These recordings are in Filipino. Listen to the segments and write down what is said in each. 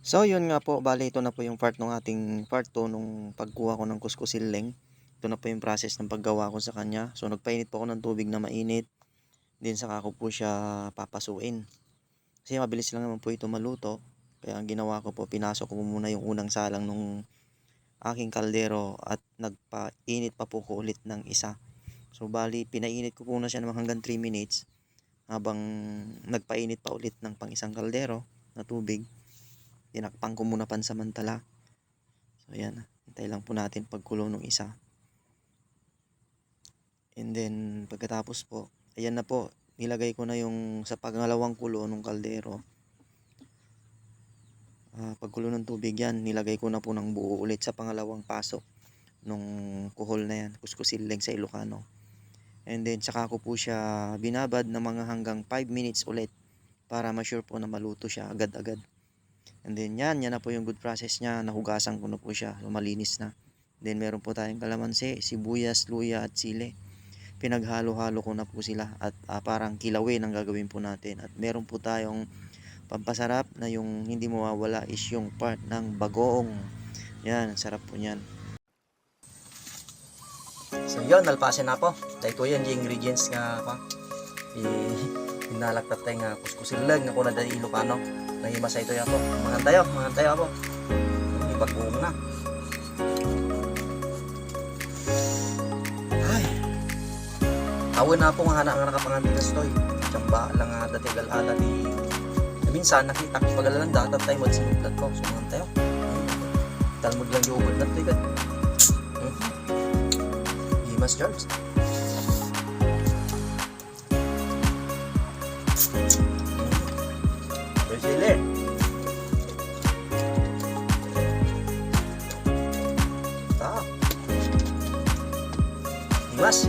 So yun nga po, bale ito na po yung part ng ating part 2 nung pagkuha ko ng kuskusileng. Ito na po yung process ng paggawa ko sa kanya. So nagpainit po ako ng tubig na mainit, then saka ko po siya papasuin. Kasi mabilis lang naman po ito maluto. Kaya ang ginawa ko po, pinasok ko muna yung unang salang nung aking kaldero at nagpainit pa po ko ulit ng isa. So bali, pinainit ko po na siya ng hanggang 3 minutes habang nagpainit pa ulit ng pang isang kaldero na tubig. Tinakpan ko muna pansamantala. So ayan, hintay lang po natin pagkulo ng isa. And then pagkatapos po, ayan na po, nilagay ko na yung sa pangalawang kulo ng kaldero. Pagkulo ng tubig yan, nilagay ko na po ng buo ulit sa pangalawang pasok nung kuhol na yan, kuskusileng sa Ilocano. And then saka ko po siya binabad na mga hanggang 5 minutes ulit para ma-sure po na maluto siya agad-agad. And then yan na po yung good process niya. Nahugasan ko na po siya. So, malinis na. Then meron po tayong kalamansi, sibuyas, luya at sili. Pinaghalo-halo ko na po sila. At parang kilawin ang gagawin po natin. At meron po tayong pampasarap na yung hindi mawawala is yung part ng bagoong. Yan, sarap po niyan. So yun, nalpasin na po. Dahil ko yan yung ingredients nga pa. Hinalaktat tayo nga kuskusilag na kuna dali Ilocano. Nahimasa ito yan po. Mangantayo po. Ipagbuong na. Ay. Awin na po nga nga nakapangantigas to. Tsamba lang nga datigal ala di. Minsan nakita ko pagalalan datat tayo magsinuplat ko. So mangantayo. Talmud lang yung ubod na ito. Himas George. Sili. Himas.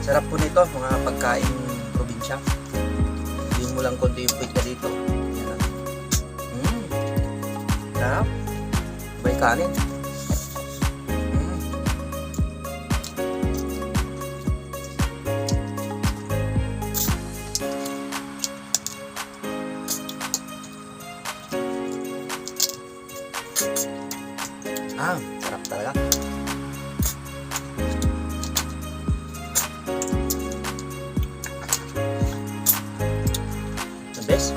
Sarap po nito mga pagkain probinsya. Hindi mo lang konti yung pwede dito. Sarap. May kanin. Sarap talaga. The best.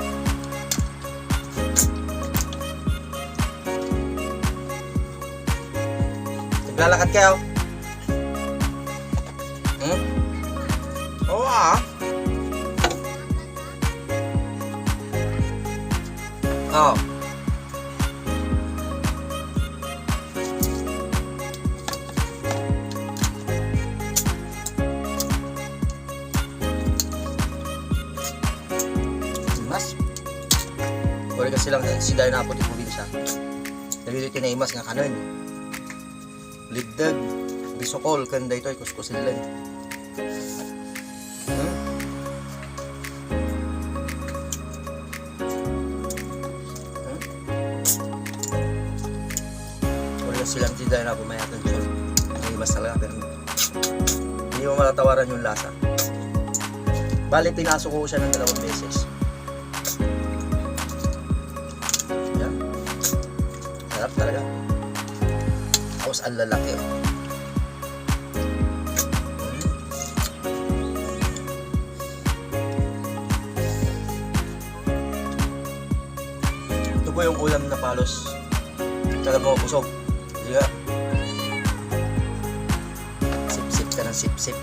Naglalakad kayo? Oo Oo. Wala kasi lang siday na po di probinsya. Naliliti na imas nga kanon. Ligdag, bisokol, kanda ito ay kuskusilay. Wala silang siday na po may atensyon. Ang imas talaga pero hindi mo malatawaran yung lasa. Bale, pinasok ko siya ng 2 beses. Sarap talaga. Tapos ang lalaki. Ito po yung ulam na palos. Talaga mo busog. Yeah. Sip-sip ka ng sip-sip.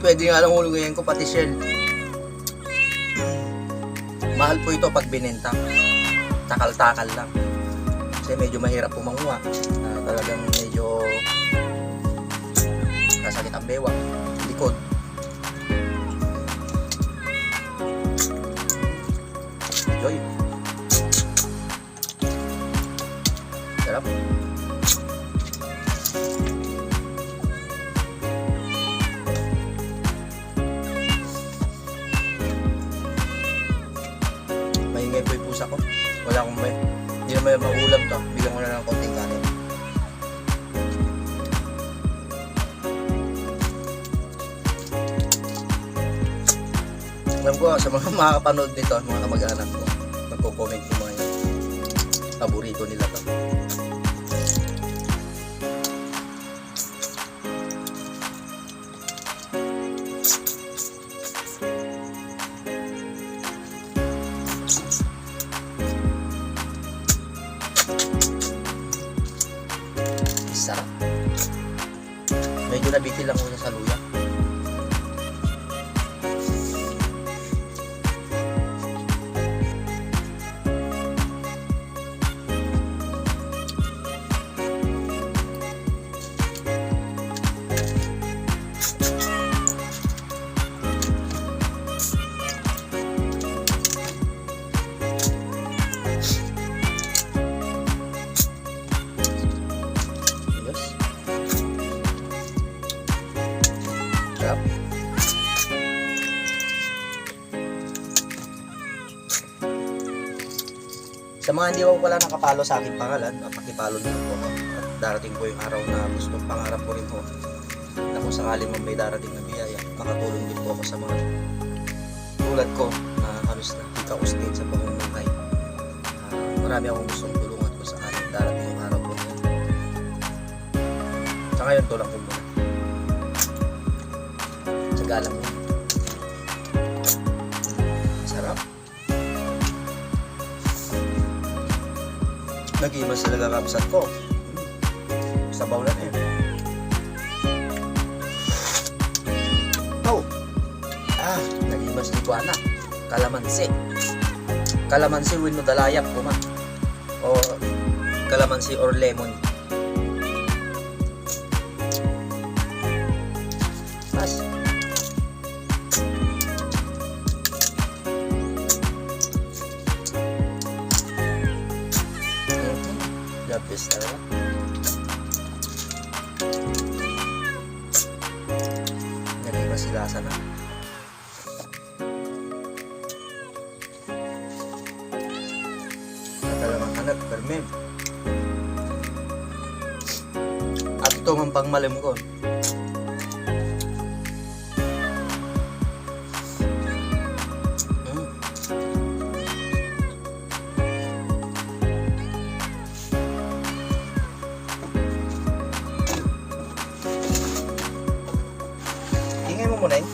Pwede nga lang hulugayan ko pati shell. Mahal po ito pag binenta. Takal-takal lang. Kasi medyo mahirap po manguha. Talagang medyo kasakit ang bewang, likod. Enjoy. Sarap. Maingay po yung pusa ko. Wala akong may. Hindi naman maulam to. Bigyan ko na ng konting kanin. Alam ko sa mga makakapanood nito, mga kamag-anak ko, magko-comment yung mga yun. Paborito nila to. Sarap. Medyo nabiti lang muna sa luya. Sarap. Sa mga hindi ko pala nakapalo sa aking pangalan, pakipalo nyo po ako. At darating po yung araw na gusto pangarap ko rin po na kung sakali man may darating na biyaya, makatulong din po ako sa mga tulad ko na halos na ika-ustate sa pamumuhay. Marami akong gustong tulungan ko sa aking darating yung araw ko. Sa ngayon, tulong ko muna. Galang mo. Sarap. Nag-imas talaga kapsat ko. Sabaw lang eh. Oh! Nag-imas ni Kuana. Kalamansi. Kalamansi wino dalayap ko ma. O kalamansi or lemon. Mas. The best talaga. Nalimas si lasa na. Natalamang hanap, permem. At ito ang pangmalim ko. Ingay mo muna eh.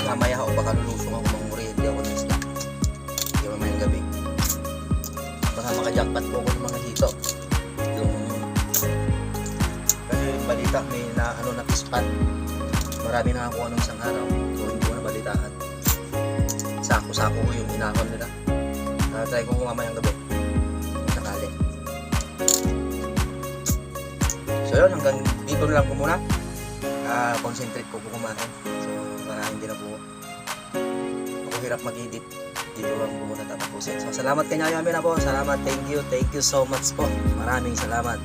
Mamaya ako baka lulusong ako manguriente ako ng isla. Hindi mamayang gabi. Baka makajackpot po ako ng mga hito. Yung kasi balita may na ano na pispat. Marami nakakuha ng isang araw. So hindi ko na balitaan. Sako-sako ko yung inakon nila. Try ko mamayang gabi. Sakali. So yun, hanggang dito na lang po muna. Concentrate ko kumain. So para hindi na po ako hirap mag-edit. Dito lang po muna tatapusin. So salamat kanya Yami na po. Salamat, thank you so much po. Maraming salamat.